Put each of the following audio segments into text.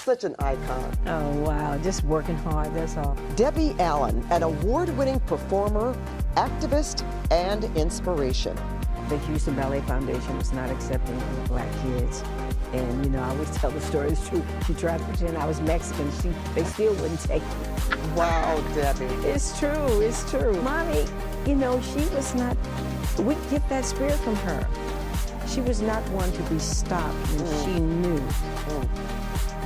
such an icon. Oh, wow. Just working hard, that's all. Debbie Allen, an award-winning performer, activist, and inspiration. The Houston Ballet Foundation was not accepting black kids. And, you know, I always tell the story, it's true. She tried to pretend I was Mexican. They still wouldn't take me. Wow, Debbie. It's true, it's true. Mommy, you know, she was not, we get that spirit from her. She was not one to be stopped when she knew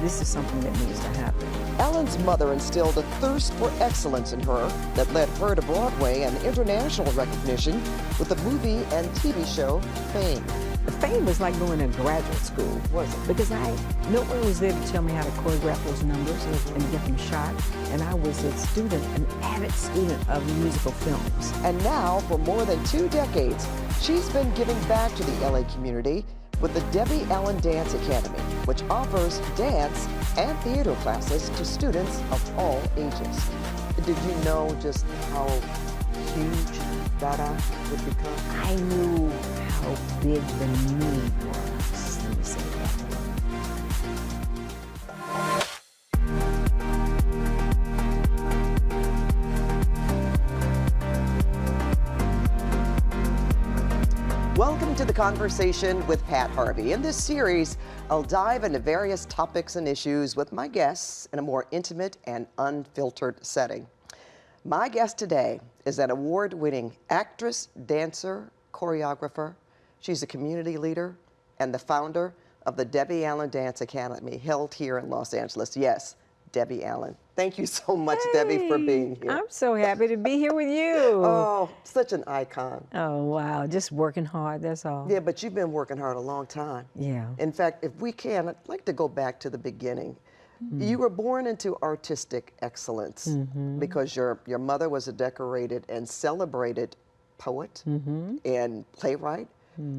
this is something that needs to happen. Allen's mother instilled a thirst for excellence in her that led her to Broadway and international recognition with the movie and TV show Fame. The Fame was like going to graduate school, was it? Because no one was there to tell me how to choreograph those numbers and get them shot. And I was a student, an avid student of musical films. And now, for more than 2 decades, she's been giving back to the LA community with the Debbie Allen Dance Academy, which offers dance and theater classes to students of all ages. Did you know just how huge Dada would become? I knew how big the need was. Let me say that. Welcome to The Conversation with Pat Harvey. In this series, I'll dive into various topics and issues with my guests in a more intimate and unfiltered setting. My guest today is an award-winning actress, dancer, choreographer. She's a community leader and the founder of the Debbie Allen Dance Academy, held here in Los Angeles. Yes, Debbie Allen. Thank you so much, Debbie, for being here. I'm so happy to be here with you. Oh, such an icon. Oh, wow. Just working hard, that's all. Yeah, but you've been working hard a long time. Yeah. In fact, if we can, I'd like to go back to the beginning. You were born into artistic excellence because your mother was a decorated and celebrated poet and playwright.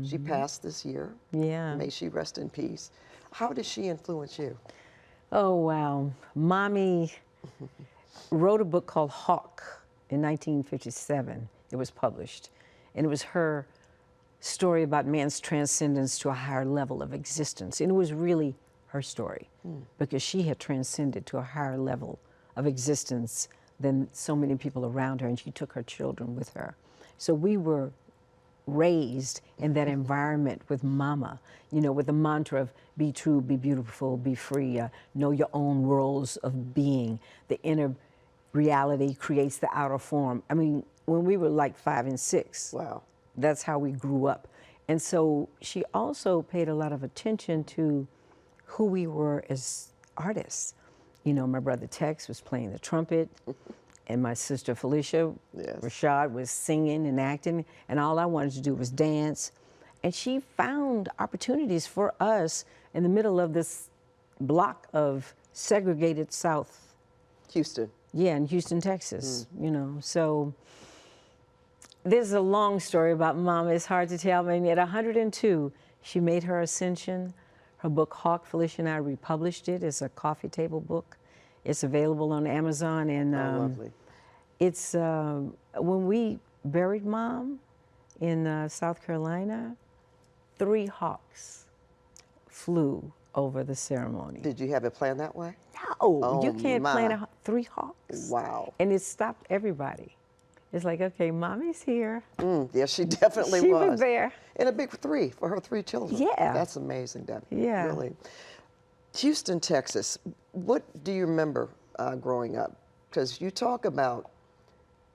She passed this year. Yeah. May she rest in peace. How did she influence you? Oh, wow. Mommy wrote a book called Hawk in 1957. It was published. And it was her story about man's transcendence to a higher level of existence. And it was really her story because she had transcended to a higher level of existence than so many people around her, and she took her children with her. So we were raised in that environment with mama, you know, with the mantra of be true, be beautiful, be free, know your own worlds of being. The inner reality creates the outer form. I mean, when we were like 5 and 6, Wow. That's how we grew up. And so she also paid a lot of attention to who we were as artists. You know, my brother Tex was playing the trumpet, and my sister Felicia Rashad was singing and acting, and all I wanted to do was dance. And she found opportunities for us in the middle of this block of segregated South. Houston. Yeah, in Houston, Texas, you know. So there's a long story about Mama. It's hard to tell. I mean, at 102, she made her ascension. Her book, Hawk, Felicia and I republished it. It's a coffee table book. It's available on Amazon. And lovely. it's, when we buried Mom in South Carolina, 3 hawks flew over the ceremony. Did you have it planned that way? No, Oh, you can't my. plan 3 hawks. Wow. And it stopped everybody. It's like, okay, Mommy's here. Yes, she definitely She was. was there. And a big 3 for her 3 children. Yeah. That's amazing, Debbie. Yeah. Really. Houston, Texas. What do you remember growing up? Because you talk about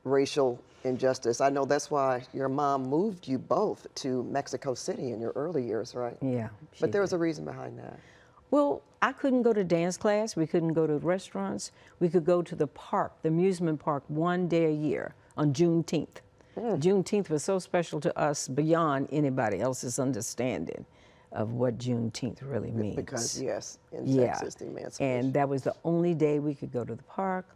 racial injustice. I know that's why your mom moved you both to Mexico City in your early years, right? Yeah. But there was a reason behind that. Well, I couldn't go to dance class. We couldn't go to restaurants. We could go to the park, the amusement park, 1 day a year on Juneteenth. Juneteenth was so special to us beyond anybody else's understanding of what Juneteenth really means. Because, yes, in Yeah. Texas, the emancipation. And that was the only day we could go to the park.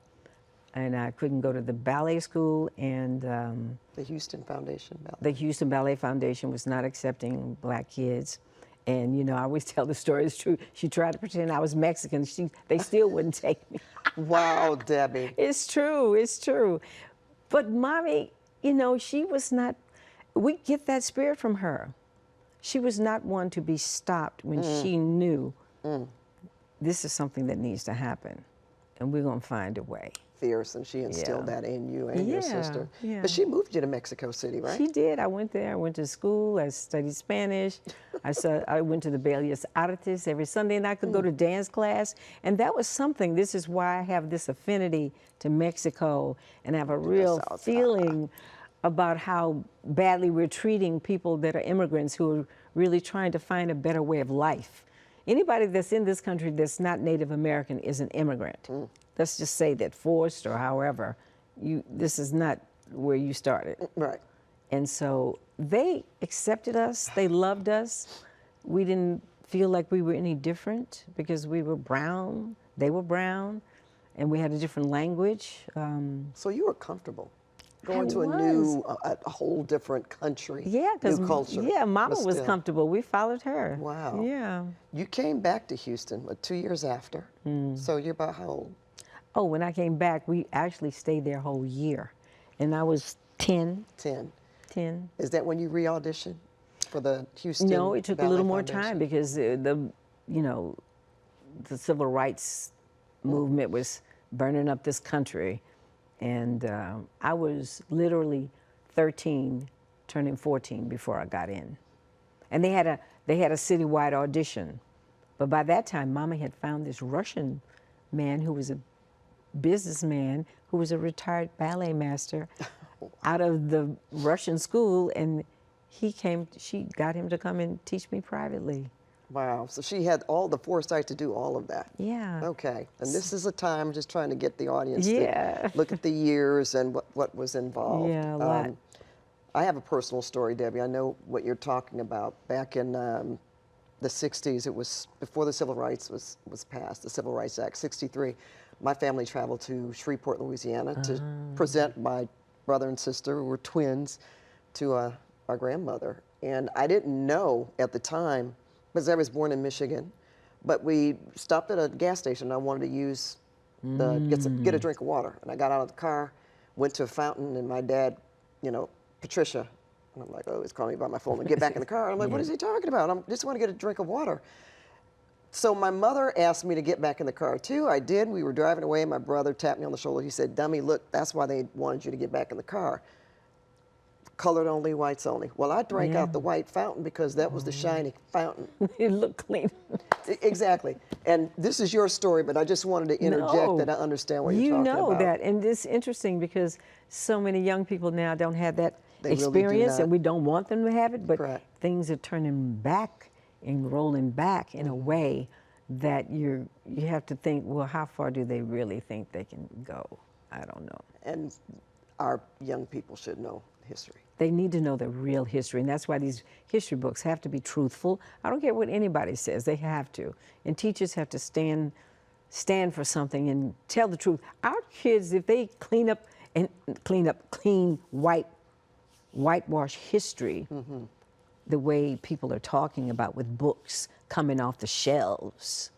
And I couldn't go to the ballet school, and the Houston Foundation Ballet. the Houston Ballet Foundation was not accepting black kids. And, you know, I always tell the story, it's true. She tried to pretend I was Mexican. They still wouldn't take me. Wow, Debbie. It's true, it's true. But Mommy, you know, she was not, we get that spirit from her. She was not one to be stopped when she knew this is something that needs to happen, and we're going to find a way. Fierce, and she instilled Yeah. that in you and your sister. Yeah. But she moved you to Mexico City, right? She did. I went there. I went to school. I studied Spanish. I went to the Bellas Artes every Sunday, and I could go to dance class. And that was something. This is why I have this affinity to Mexico, and I have a real feeling about how badly we're treating people that are immigrants who are really trying to find a better way of life. Anybody that's in this country that's not Native American is an immigrant. Let's just say that, forced or however, this is not where you started. Right. And so they accepted us, they loved us. We didn't feel like we were any different because we were brown, they were brown, and we had a different language. So you were comfortable going to a whole different country, new culture. Yeah, Mama was comfortable. We followed her. Wow. Yeah. You came back to Houston 2 years after. So you're about how old? Oh, when I came back, we actually stayed there a whole year. And I was 10. 10. 10. Is that when you re-auditioned for the Houston No, it took a little more Foundation? time because the civil rights movement was burning up this country. And I was literally 13, turning 14 before I got in. And they had a citywide audition. But by that time, Mama had found this Russian man who was a businessman, who was a retired ballet master out of the Russian school, and she got him to come and teach me privately. Wow, so she had all the foresight to do all of that. Yeah. Okay, and this is a time just trying to get the audience Yeah. to look at the years and what was involved. Yeah, a lot. I have a personal story, Debbie. I know what you're talking about. Back in the 60s, it was before the Civil Rights was passed, the Civil Rights Act, 63. My family traveled to Shreveport, Louisiana to present my brother and sister, who were twins, to our grandmother. And I didn't know at the time, because I was born in Michigan, but we stopped at a gas station. I wanted to use get a drink of water. And I got out of the car, went to a fountain, and my dad, Patricia, and I'm like, oh, he's calling me by my phone. And get back in the car. I'm like, what is he talking about? I just want to get a drink of water. So my mother asked me to get back in the car too. I did. We were driving away. My brother tapped me on the shoulder. He said, dummy, look, that's why they wanted you to get back in the car. Colored only, whites only. Well, I drank out the white fountain because that was the shiny fountain. It looked clean. Exactly. And this is your story, but I just wanted to interject that I understand what you're talking about. You know that, and it's interesting because so many young people now don't have that experience, and we don't want them to have it, but things are turning back and rolling back in a way that you have to think, well, how far do they really think they can go? I don't know. And our young people should know history. They need to know the real history, and that's why these history books have to be truthful. I don't care what anybody says, they have to. And teachers have to stand for something and tell the truth. Our kids, if they clean whitewash history, the way people are talking about with books coming off the shelves,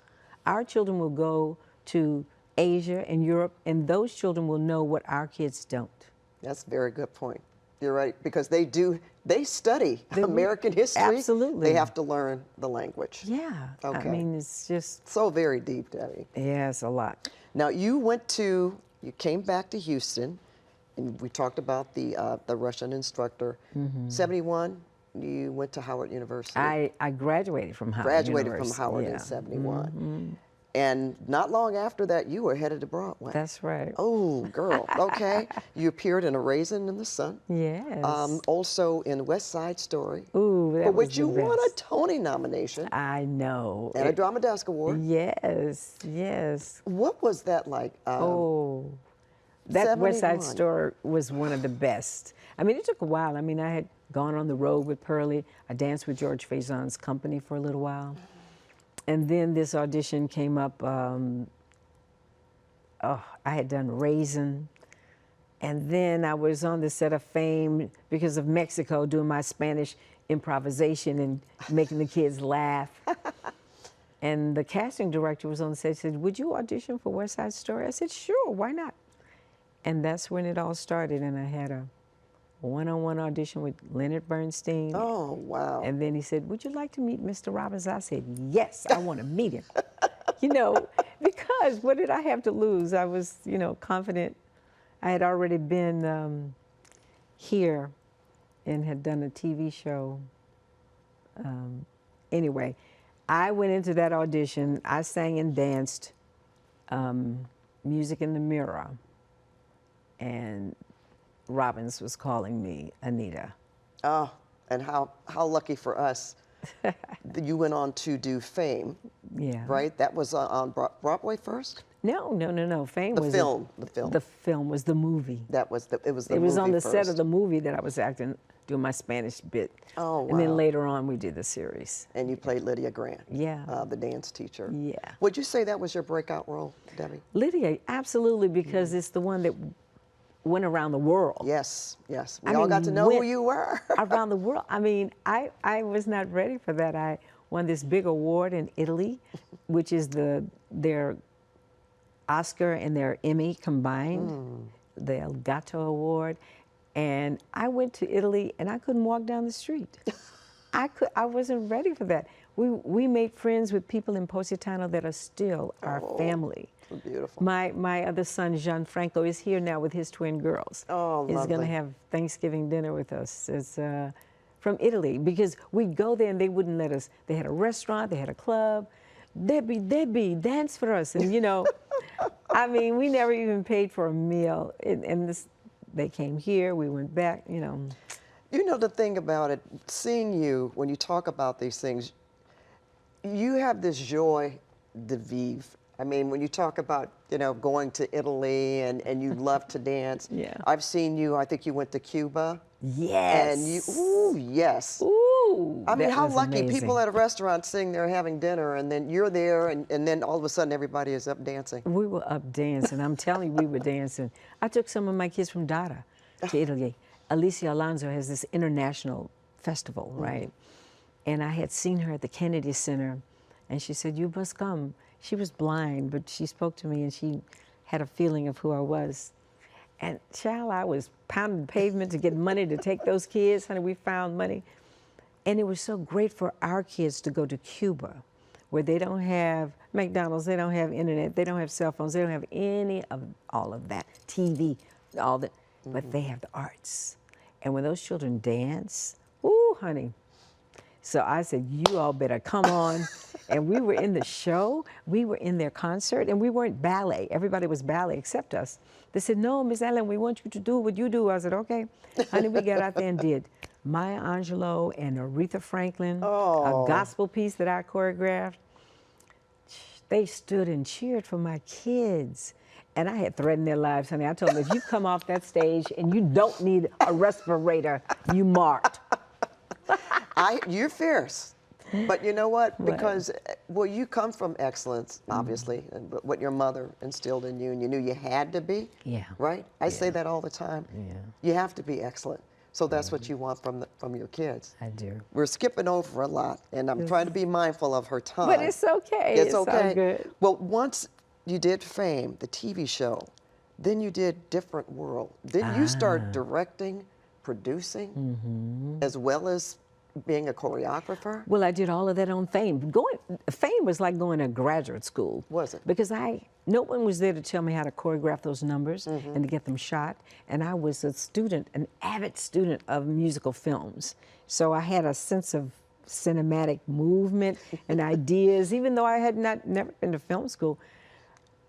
our children will go to Asia and Europe, and those children will know what our kids don't. That's a very good point. You're right, because they study American history. Absolutely. They have to learn the language. Yeah. Okay. I mean, it's just... So very deep, Debbie. Yeah, it's a lot. Now, you came back to Houston, and we talked about the Russian instructor. 71, you went to Howard University. I graduated from Howard University. From Howard in 71. And not long after that, you were headed to Broadway. That's right. Oh, girl. Okay. You appeared in A Raisin in the Sun. Yes. Also in West Side Story. Ooh, that for was which you won a Tony nomination. I know. And a Drama Desk Award. Yes, yes. What was that like? That West Side Story was one of the best. I mean, it took a while. I mean, I had gone on the road with Pearlie. I danced with George Faison's company for a little while. And then this audition came up. I had done Raisin. And then I was on the set of Fame because of Mexico, doing my Spanish improvisation and making the kids laugh. And the casting director was on the set, said, would you audition for West Side Story? I said, sure, why not? And that's when it all started, and I had a one-on-one audition with Leonard Bernstein. Oh, wow. And then he said, would you like to meet Mr. Robbins? I said, yes, I want to meet him. you know, because what did I have to lose? I was, you know, confident. I had already been here and had done a TV show. Anyway, I went into that audition. I sang and danced Music in the Mirror. And Robbins was calling me Anita. Oh, and how lucky for us that you went on to do Fame. Yeah. Right? That was on Broadway first? No. Fame The was film. The film was the movie. It was the It was movie on the first. set of the movie that I was acting, doing my Spanish bit. Oh, wow. And then later on, we did the series. And you played Lydia Grant. Yeah. The dance teacher. Yeah. Would you say that was your breakout role, Debbie? Lydia, absolutely, because it's the one that went around the world. Yes, yes. We I all mean, got to know who you were. Around the world. I mean, I was not ready for that. I won this big award in Italy, which is their Oscar and their Emmy combined, the El Gatto Award. And I went to Italy and I couldn't walk down the street. I wasn't ready for that. We made friends with people in Positano that are still our family. Beautiful. My other son, Gianfranco, is here now with his twin girls. Oh, He's going to have Thanksgiving dinner with us. It's from Italy, because we'd go there and they wouldn't let us. They had a restaurant, they had a club. Debbie, dance for us. And, you know, I mean, we never even paid for a meal. They came here, we went back, you know. You know, the thing about it, seeing you, when you talk about these things, you have this joie de vivre. I mean, when you talk about, you know, going to Italy and you love to dance. Yeah. I've seen you, I think you went to Cuba. Yes. And you, ooh, yes. Ooh, I mean, that how was lucky amazing. people at a restaurant sitting there having dinner, and then you're there, and then all of a sudden everybody is up dancing. We were up dancing. I'm telling you, we were dancing. I took some of my kids from Dada to Italy. Alicia Alonso has this international festival, right? And I had seen her at the Kennedy Center, and she said, "You must come." She was blind, but she spoke to me, and she had a feeling of who I was. And child, I was pounding the pavement to get money to take those kids. Honey, we found money. And it was so great for our kids to go to Cuba, where they don't have McDonald's, they don't have internet, they don't have cell phones, they don't have any of all of that, TV, all that, but they have the arts. And when those children dance, ooh, honey. So I said, you all better come on. And we were in the show, we were in their concert, and we weren't ballet. Everybody was ballet except us. They said, no, Miss Ellen, we want you to do what you do. I said, okay. Honey, we got out there and did Maya Angelou and Aretha Franklin, a gospel piece that I choreographed. They stood and cheered for my kids. And I had threatened their lives, honey. I told them, if you come off that stage and you don't need a respirator, you marked. You're fierce. But you know what? Because, well, you come from excellence, obviously, and what your mother instilled in you, and you knew you had to be. Yeah. Right? I say that all the time. Yeah. You have to be excellent. So that's what you want from your kids. I do. We're skipping over a lot, and I'm trying to be mindful of her time. But it's okay. It's okay. all good. Well, once you did Fame, the TV show, then you did Different World. Then you start directing, producing, as well as being a choreographer. Well, I did all of that on Fame. Fame was like going to graduate school. Was it? Because no one was there to tell me how to choreograph those numbers and to get them shot. And I was a student, an avid student of musical films. So I had a sense of cinematic movement and ideas, even though I had never been to film school.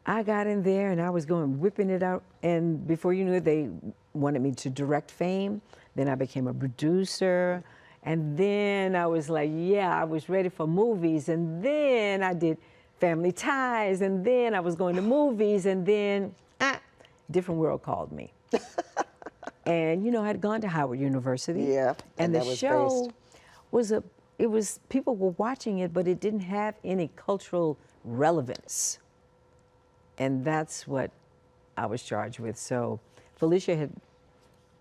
I got in there and I was whipping it out. And before you knew it, they wanted me to direct Fame. Then I became a producer. And then I was like, yeah, I was ready for movies. And then I did Family Ties. And then I was going to movies. And then Different World called me. And, you know, I had gone to Howard University. Yeah. And the that was show based. People were watching it, but it didn't have any cultural relevance. And that's what I was charged with. So Felicia had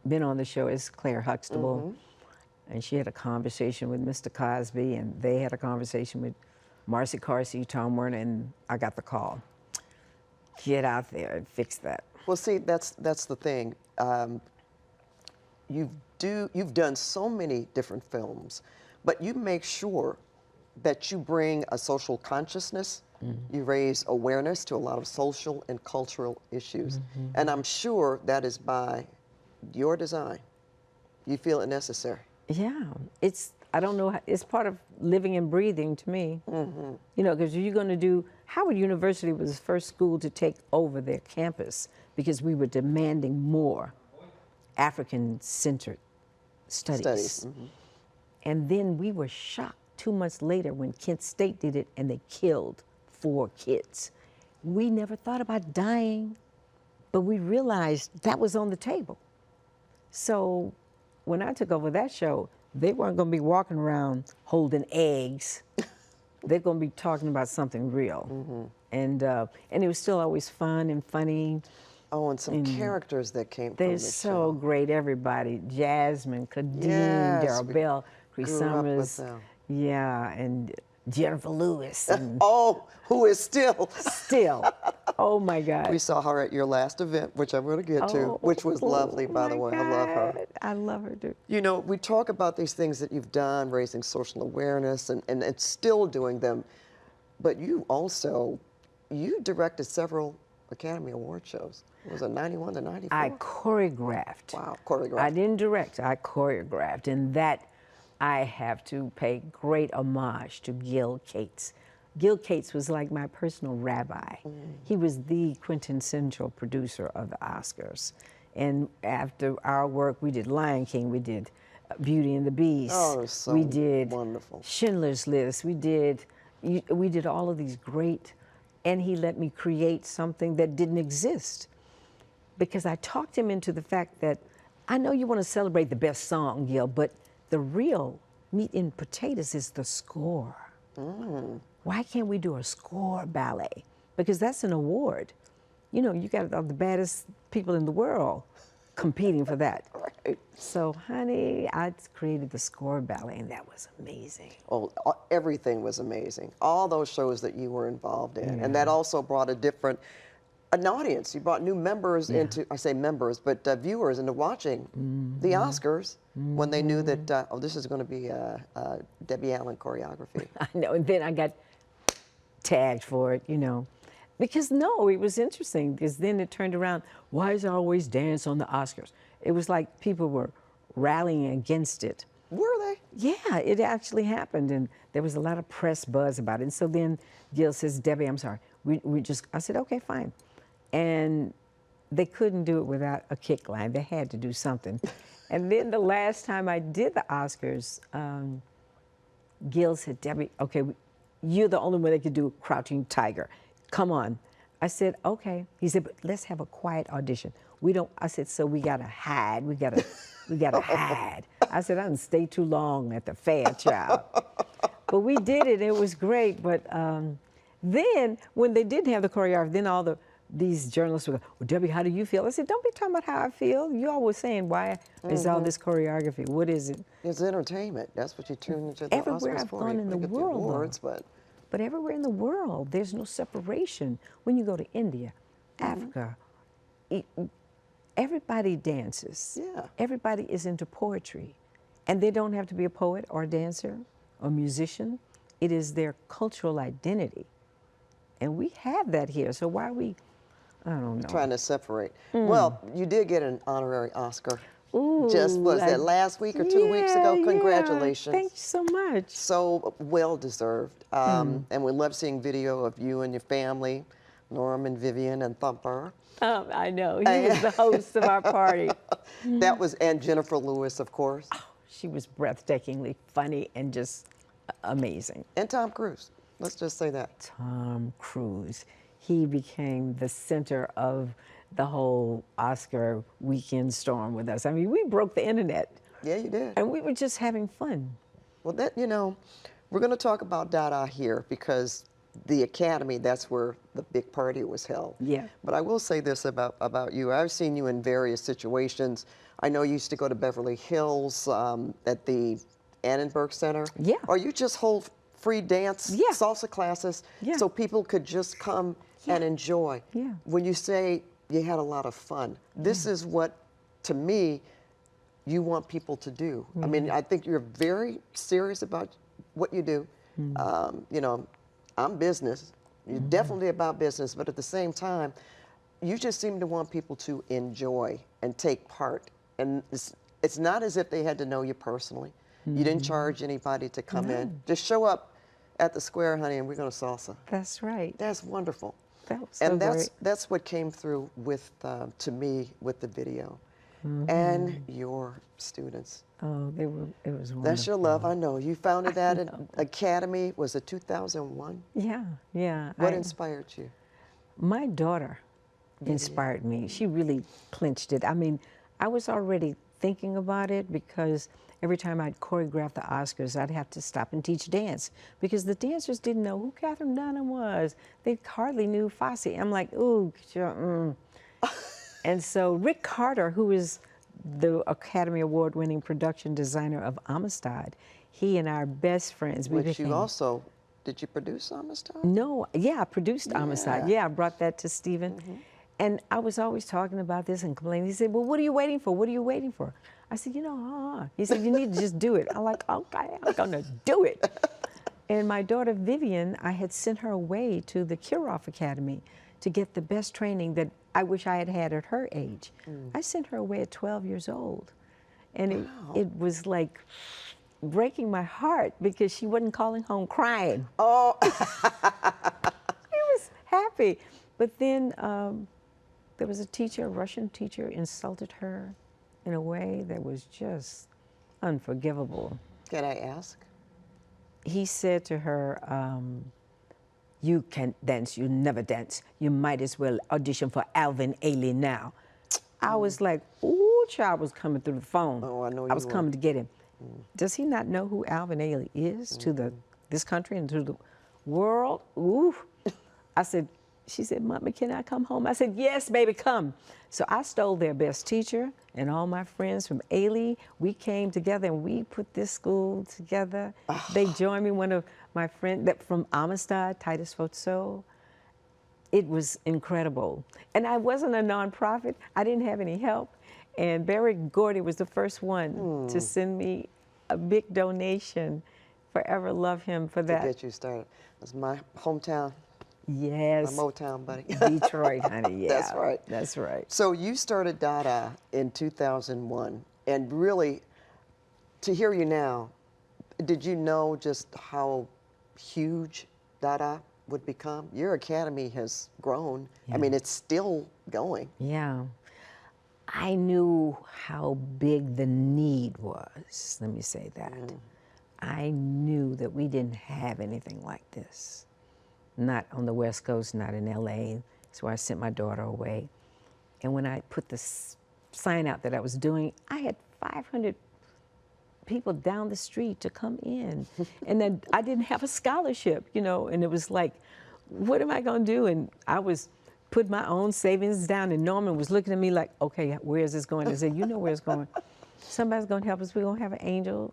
been on the show as Claire Huxtable. And she had a conversation with Mr. Cosby, and they had a conversation with Marcy Carsey, Tom Werner, and I got the call. Get out there and fix that. Well, see, that's the thing. You've done so many different films, but you make sure that you bring a social consciousness You raise awareness to a lot of social and cultural issues. And I'm sure that is by your design. You feel it necessary. Yeah, I don't know, it's part of living and breathing to me. You know, because you're going to do, Howard University was the first school to take over their campus because we were demanding more African-centered studies. And then we were shocked 2 months later when Kent State did it and they killed 4 kids. We never thought about dying, but we realized that was on the table. So when I took over that show, they weren't going to be walking around holding eggs. They're going to be talking about something real. And it was still always fun and funny. Oh, and some characters that came from They're the so show. great, everybody. Jasmine, Kadeem, Yes, Daryl Bell, Cree grew up with Summers. them. Yeah, and Jennifer Lewis. And Oh, who is still. still, oh my God. We saw her at your last event, which I'm going to get to, Oh, which was lovely, by the way. my I love her. God. I love her, too. You know, we talk about these things that you've done, raising social awareness, and still doing them. But you also, you directed several Academy Award shows. Was it 91 to 94? I choreographed. Wow, choreographed. I didn't direct, I choreographed. And that, I have to pay great homage to Gil Cates. Gil Cates was like my personal rabbi. He was the quintessential producer of the Oscars. And after our work, we did Lion King, we did Beauty and the Beast. Oh, it was so we did wonderful. Schindler's List. We did all of these great, and he let me create something that didn't exist. Because I talked him into the fact that, I know you want to celebrate the best song, Gil, but the real meat and potatoes is the score. Why can't we do a score ballet? Because that's an award. You know, you got the baddest people in the world competing for that. Right. So, honey, I created the score ballet, and that was amazing. Oh, everything was amazing. All those shows that you were involved in. And that also brought an audience. You brought new members into, I say members, but viewers into watching the Oscars when they knew that, oh, this is going to be Debbie Allen choreography. I know, and then I got tagged for it, you know. Because no, it was interesting, because then it turned around, why is there always dance on the Oscars? It was like people were rallying against it. Were they? Yeah, it actually happened, and there was a lot of press buzz about it. And so then Gil says, Debbie, I'm sorry. I said, okay, fine. And they couldn't do it without a kick line. They had to do something. And then the last time I did the Oscars, Gil said, Debbie, okay, you're the only one that could do Crouching Tiger. Come on. I said, okay. He said, but let's have a quiet audition. I said, so we gotta hide. We gotta hide. I said, I didn't stay too long at the fair, child. But we did it. It was great. But then when they didn't have the choreography, then these journalists would go, well, Debbie, how do you feel? I said, don't be talking about how I feel. You always saying, why is all this choreography? What is it? It's entertainment. That's what you tune into the Everywhere Oscars I've for. gone You in the get world, awards, though. but everywhere in the world, there's no separation. When you go to India, Africa, everybody dances. Yeah. Everybody is into poetry. And they don't have to be a poet or a dancer or musician. It is their cultural identity. And we have that here. So why are we, I don't know. Trying to separate. Well, you did get an honorary Oscar. Ooh, Was that last week or 2 weeks ago? yeah. Congratulations. Thank you so much. So well deserved. And we love seeing video of you and your family, Norm and Vivian and Thumper. I know. He was the host of our party. That was, and Jennifer Lewis, of course. She was breathtakingly funny and just amazing. And Tom Cruise. Let's just say that. Tom Cruise. He became the center of the whole Oscar weekend storm with us. I mean, we broke the internet. Yeah, you did. And we were just having fun. Well, that, you know, we're going to talk about Dada here because the Academy, that's where the big party was held. Yeah. But I will say this about you. I've seen you in various situations. I know you used to go to Beverly Hills at the Annenberg Center. Yeah. Or you just hold free dance, Yeah. salsa classes, Yeah. so people could just come and enjoy. Yeah. When you say you had a lot of fun, this is what, to me, you want people to do. I mean, I think you're very serious about what you do. You know, I'm business. You're definitely about business, but at the same time, you just seem to want people to enjoy and take part. And it's not as if they had to know you personally. You didn't charge anybody to come in. Just show up at the square, honey, and we're going to salsa. That's right. That's wonderful. That was so And great. that's what came through with to me with the video and your students. Oh, it was wonderful. That's your love, I know. You founded that academy, was it 2001? Yeah, yeah. What inspired you? My daughter inspired me. She really clinched it. I mean, I was already thinking about it because every time I'd choreograph the Oscars, I'd have to stop and teach dance because the dancers didn't know who Catherine Dunham was. They hardly knew Fosse. I'm like, ooh. And so Rick Carter, who is the Academy Award-winning production designer of Amistad, he and I are best friends. Which you also, did you produce Amistad? No, yeah, I produced Amistad. Yeah, I brought that to Stephen. And I was always talking about this and complaining. He said, well, what are you waiting for? What are you waiting for? I said, you know, He said, you need to just do it. I'm like, okay, I'm gonna do it. And my daughter Vivian, I had sent her away to the Kirov Academy to get the best training that I wish I had had at her age. I sent her away at 12 years old. And it was like breaking my heart because she wasn't calling home crying. Oh. She was happy. But then there was a teacher, a Russian teacher, insulted her in a way that was just unforgivable. Can I ask? He said to her, you can't dance, you never dance. You might as well audition for Alvin Ailey now. I was like, ooh, child was coming through the phone. Oh, I know you I was were. coming to get him. Does he not know who Alvin Ailey is to this country and to the world? Ooh. I said, she said, Mommy, can I come home? I said, yes, baby, come. So I stole their best teacher and all my friends from Ailey. We came together and we put this school together. They joined me, one of my friends from Amistad, Titus Fotso. It was incredible. And I wasn't a nonprofit. I didn't have any help. And Barry Gordy was the first one to send me a big donation. Forever love him for that. To get you started. That's my hometown. Yes. My Motown buddy. Detroit, honey, yeah. That's right. That's right. So you started Dada in 2001, and really, to hear you now, did you know just how huge Dada would become? Your academy has grown. I mean, it's still going. Yeah. I knew how big the need was, let me say that. I knew that we didn't have anything like this. Not on the West Coast, not in LA. So I sent my daughter away. And when I put the sign out that I was doing, I had 500 people down the street to come in. And then I didn't have a scholarship, you know, and it was like, what am I gonna do? And I was put my own savings down, and Norman was looking at me like, okay, where is this going? I said, you know where it's going. Somebody's gonna help us. We're gonna have an angel.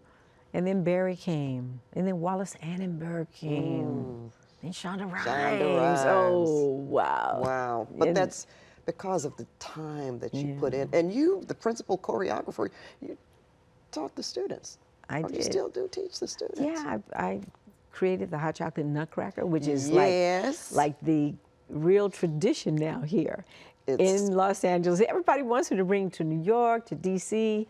And then Barry came, and then Wallace Annenberg came. And Shonda Rhimes. Oh, wow. Wow. But that's because of the time that you put in. And you, the principal choreographer, you taught the students. I did. You still do teach the students. Yeah, I created the Hot Chocolate Nutcracker, which is like the real tradition now here in Los Angeles. Everybody wants me to bring to New York, to DC,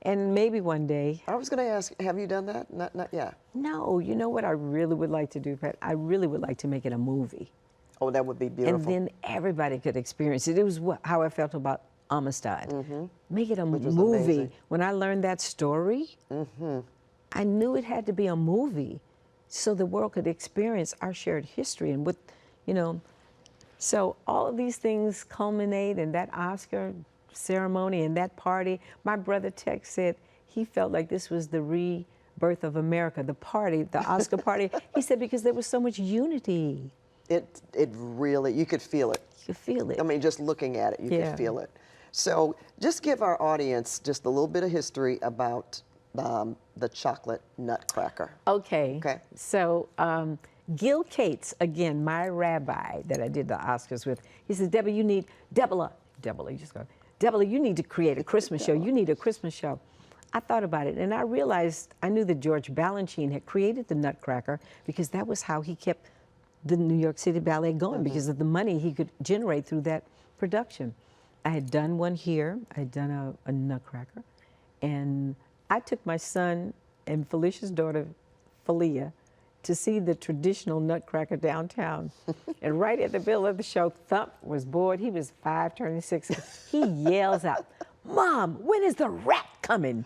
and maybe one day. I was going to ask, have you done that? Not yet. No, you know what I really would like to do, Pat? I really would like to make it a movie. Oh, that would be beautiful. And then everybody could experience it. It was how I felt about Amistad. Make it a movie. Amazing. When I learned that story, I knew it had to be a movie so the world could experience our shared history and what, you know. So all of these things culminate in that Oscar ceremony and that party. My brother Tex said he felt like this was the rebirth of America, the party, the Oscar party. He said because there was so much unity. It really, you could feel it. You could feel it. I mean, just looking at it, you could feel it. So just give our audience just a little bit of history about the Chocolate Nutcracker. Okay. So Gil Cates, again, my rabbi that I did the Oscars with, he said, Deborah, you need, Deborah, you just go, Deborah, you need to create a Christmas show. You need a Christmas show. I thought about it, and I realized I knew that George Balanchine had created the Nutcracker because that was how he kept the New York City Ballet going because of the money he could generate through that production. I had done one here. I had done a Nutcracker. And I took my son and Felicia's daughter, Felia, to see the traditional Nutcracker downtown. And right at the middle of the show, Thump was bored. He was 5, turning 6. He yells out, "Mom, when is the rat coming?"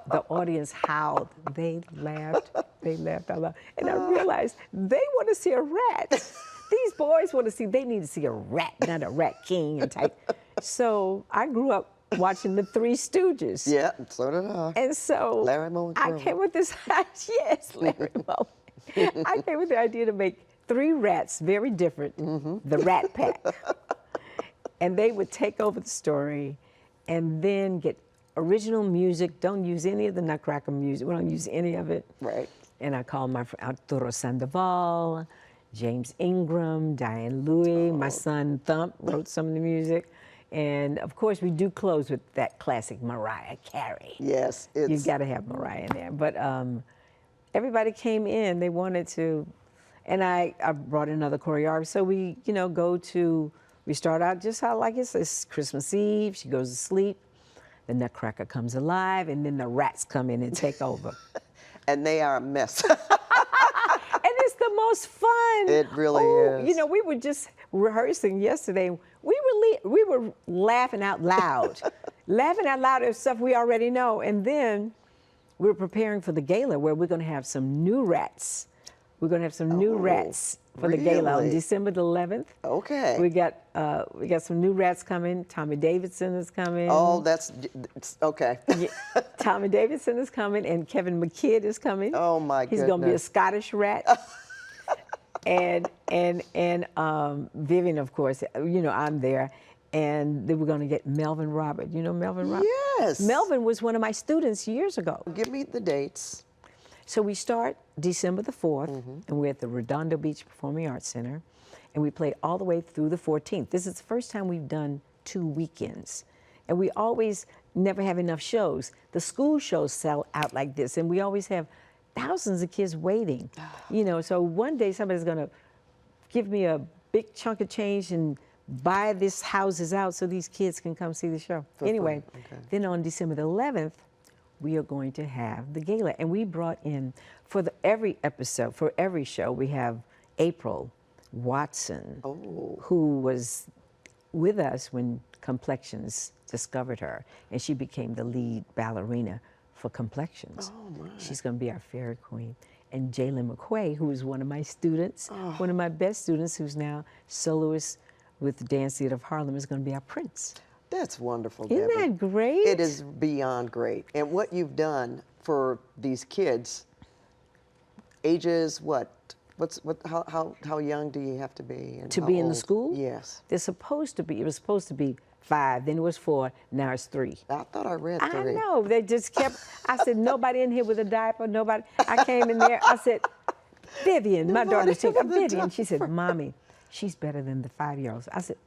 The audience howled. They laughed out loud. And I realized they want to see a rat. These boys want to see, they need to see a rat, not a rat king and type. So I grew up watching the Three Stooges. Yeah, so did I. And so Larry Moe and I Curly. came with this, yes, Larry Moe. I came with the idea to make 3 rats very different, the Rat Pack. And they would take over the story and then get original music. Don't use any of the Nutcracker music. We don't use any of it. Right. And I called my friend Arturo Sandoval, James Ingram, Diane Louis. My son Thump wrote some of the music. And of course, we do close with that classic Mariah Carey. Yes, You got to have Mariah in there. But everybody came in, they wanted to, and I brought another choreographer. So we, we start out just how like it's Christmas Eve, she goes to sleep, the Nutcracker comes alive, and then the rats come in and take over. And they are a mess. And it's the most fun. It really is. We were just rehearsing yesterday. We were laughing out loud, laughing out loud at stuff we already know. And then we're preparing for the gala where we're going to have some new rats. We're going to have some new rats for the gala on December the 11th. Okay. We got some new rats coming. Tommy Davidson is coming. Oh, that's okay. Yeah, Tommy Davidson is coming, and Kevin McKidd is coming. Oh my He's goodness. going to be a Scottish rat. and Vivian, of course, I'm there. And then we're going to get Melvin Robert. You know Melvin Robert? Yes. Melvin was one of my students years ago. Give me the dates. So we start December the 4th, and we're at the Redondo Beach Performing Arts Center, and we play all the way through the 14th. This is the first time we've done 2 weekends. And we always never have enough shows. The school shows sell out like this, and we always have thousands of kids waiting. So one day somebody's going to give me a big chunk of change and buy these houses out so these kids can come see the show. Anyway, then on December the 11th, we are going to have the gala. And we brought in, for every episode, for every show, we have April Watson, who was with us when Complexions discovered her. And she became the lead ballerina for Complexions. Oh, my. She's going to be our fairy queen. And Jalen McQuay, who is one of my students, one of my best students, who's now soloist with the Dance Theater of Harlem, is going to be our prince. That's wonderful, Isn't Debbie. that great? It is beyond great. And what you've done for these kids, ages what? How young do you have to be? And To how be in the old? school? Yes. It was supposed to be 5, then it was 4, now it's 3. I thought I read 3. I know, they just kept, I said, nobody in here with a diaper, nobody. I came in there, I said, Vivian, my daughter's saying, Vivian. She said, Mommy, she's better than the 5-year-olds. I said,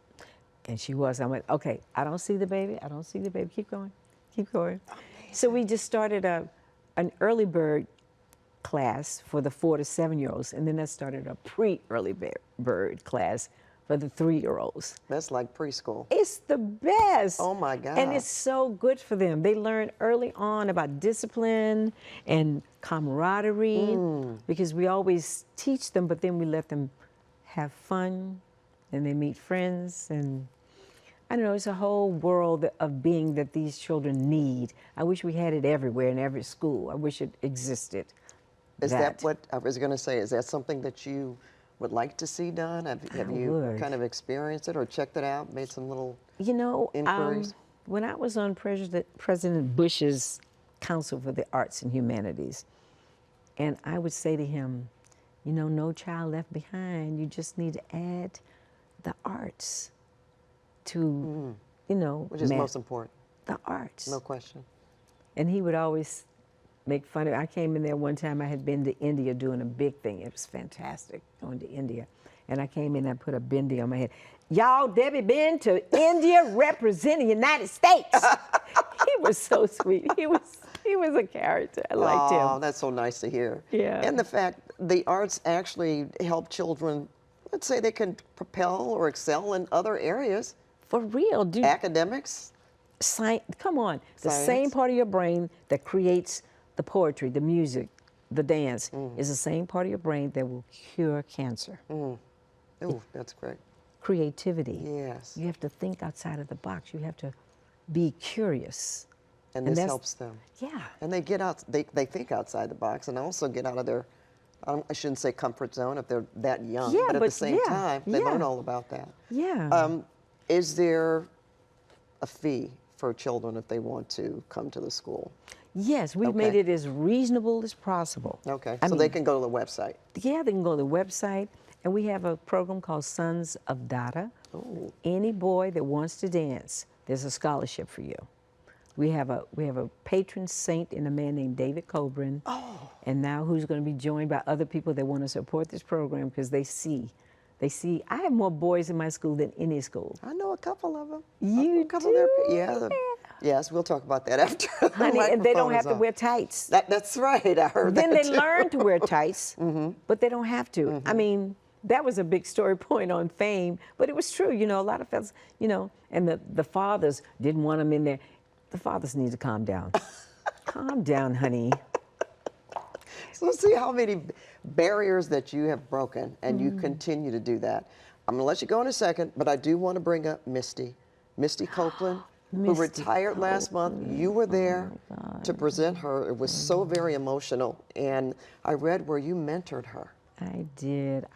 and she was. I went, okay, I don't see the baby. Keep going, keep going. So we just started an early bird class for the 4 to 7-year-olds, and then I started a pre-early bird class for the 3-year-olds. That's like preschool. It's the best. Oh my God. And it's so good for them. They learn early on about discipline and camaraderie, because we always teach them, but then we let them have fun, and they meet friends, and I don't know, it's a whole world of being that these children need. I wish we had it everywhere in every school. I wish it existed. Is that what I was going to say? Is that something that you would like to see done? Have you kind of experienced it or checked it out, made some little inquiries? When I was on President Bush's Council for the Arts and Humanities, and I would say to him, no child left behind. You just need to add the arts to, which is most important. The arts. No question. And he would always make fun of it. I came in there one time, I had been to India doing a big thing. It was fantastic, going to India. And I came in, I put a bindi on my head. Y'all, Debbie been to India representing the United States. He was so sweet. He was He was a character. I liked him. Oh, that's so nice to hear. Yeah. And the fact the arts actually help children, let's say they can propel or excel in other areas. For real, dude. Academics. Come on. The Science. same part of your brain that creates the poetry, the music, the dance, is the same part of your brain that will cure cancer. Oh, that's great. Creativity. Yes. You have to think outside of the box. You have to be curious. And this helps them. Yeah. And they get out, they think outside the box and also get out of their, I shouldn't say comfort zone if they're that young, Yeah, but at the same yeah, time, they yeah. learn all about that. Yeah. Is there a fee for children if they want to come to the school? Yes, we've made it as reasonable as possible. Okay, I so mean, they can go to the website. Yeah, they can go to the website, and we have a program called Sons of Dada. Oh. Any boy that wants to dance, there's a scholarship for you. We have a patron saint in a man named David Coburn, and now who's going to be joined by other people that want to support this program because they see. I have more boys in my school than any school. I know a couple of them. You a couple Of do? their, yes, we'll talk about that after. The Honey, and they don't microphone have is to on. wear tights. That's right, I heard Then that they too. learn to wear tights, but they don't have to. I mean, that was a big story point on Fame, but it was true. You know, a lot of fellas, you know, and the fathers didn't want them in there. The fathers need to calm down. Calm down, honey. So see how many barriers that you have broken, and you continue to do that. I'm going to let you go in a second, but I do want to bring up Misty Copeland, who Misty retired last month. You were there to present her. It was so very emotional, and I read where you mentored her. I did.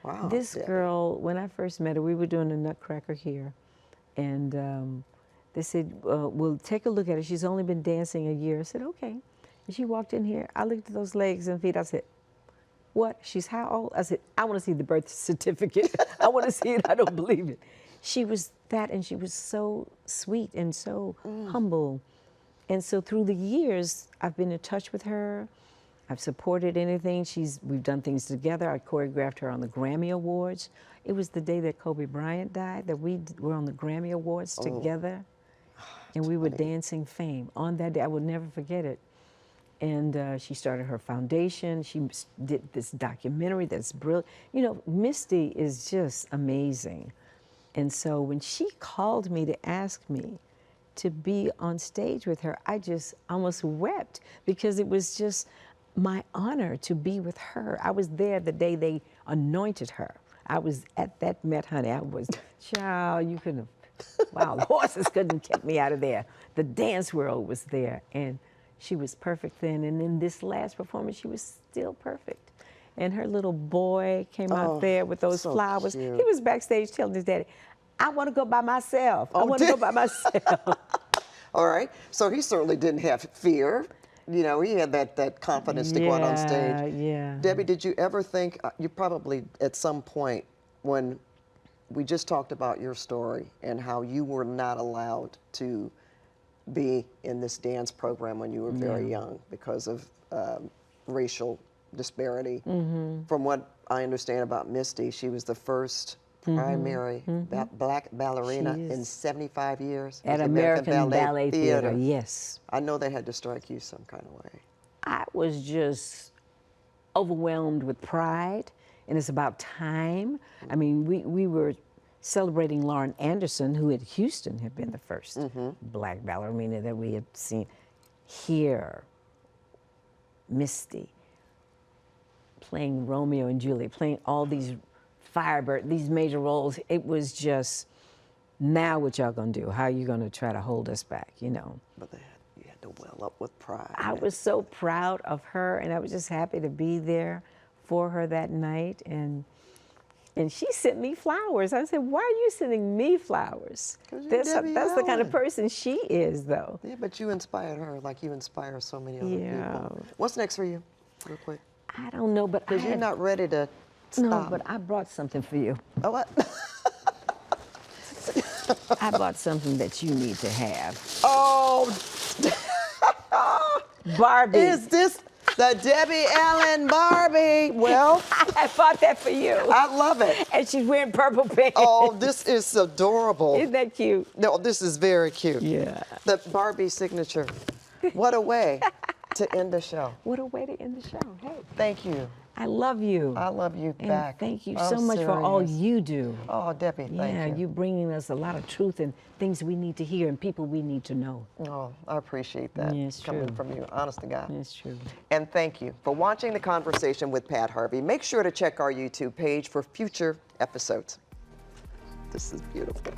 Wow, This Debbie. girl, when I first met her, we were doing a Nutcracker here, and they said, "We'll take a look at her. She's only been dancing a year." I said, "Okay." And she walked in here. I looked at those legs and feet. I said, "What? She's how old?" I said, "I want to see the birth certificate. I want to see it. I don't believe it." She was that, and she was so sweet and so humble. And so through the years, I've been in touch with her. I've supported anything. We've done things together. I choreographed her on the Grammy Awards. It was the day that Kobe Bryant died that we were on the Grammy Awards together. And we were dancing Fame. On that day, I will never forget it. And she started her foundation. She did this documentary that's brilliant. You know, Misty is just amazing. And so when she called me to ask me to be on stage with her, I just almost wept because it was just my honor to be with her. I was there the day they anointed her. I was at that Met, honey. I was, child, you couldn't have, wow, the horses couldn't have kept me out of there. The dance world was there, and she was perfect then. And in this last performance, she was still perfect. And her little boy came out there with those so flowers. cute. He was backstage telling his daddy, "I want to go by myself. I want to go by myself." All right. So he certainly didn't have fear. You know, he had that confidence to go out on stage. Yeah. Debbie, did you ever think, you probably at some point when we just talked about your story and how you were not allowed to be in this dance program when you were very young because of racial disparity. From what I understand about Misty, she was the first primary black ballerina in 75 years. At the American Ballet Theater, yes. I know that had to strike you some kind of way. I was just overwhelmed with pride, and it's about time. I mean, we were celebrating Lauren Anderson, who at Houston had been the first black ballerina that we had seen. Here, Misty, playing Romeo and Juliet, playing all these Firebird, these major roles. It was just, now what y'all gonna do? How are you gonna try to hold us back, you know? But you had to well up with pride. I was so proud of her, and I was just happy to be there for her that night. And she sent me flowers. I said, "Why are you sending me flowers?" 'Cause you're That's Debbie the kind of Allen. person she is, though. Yeah, but you inspired her like you inspire so many other Yeah. people. What's next for you, real quick? I don't know, but Because you're not ready to stop. No, but I brought something for you. Oh, what? I bought something that you need to have. Oh, Barbie. is this the Debbie Allen Barbie? Well, I bought that for you. I love it. And she's wearing purple pants. Oh, this is adorable. Isn't that cute? No, this is very cute. Yeah. The Barbie signature. What a way to end the show. What a way to end the show. Hey, Thank you. I love you. I love you And back. thank you I'm so much for all serious. you do. Oh, Debbie, Yeah, thank you. you bringing us a lot of truth and things we need to hear and people we need to know. Oh, I appreciate that. Yeah, it's coming true. from you, honest to God. It's true. And thank you for watching the conversation with Pat Harvey. Make sure to check our YouTube page for future episodes. This is beautiful.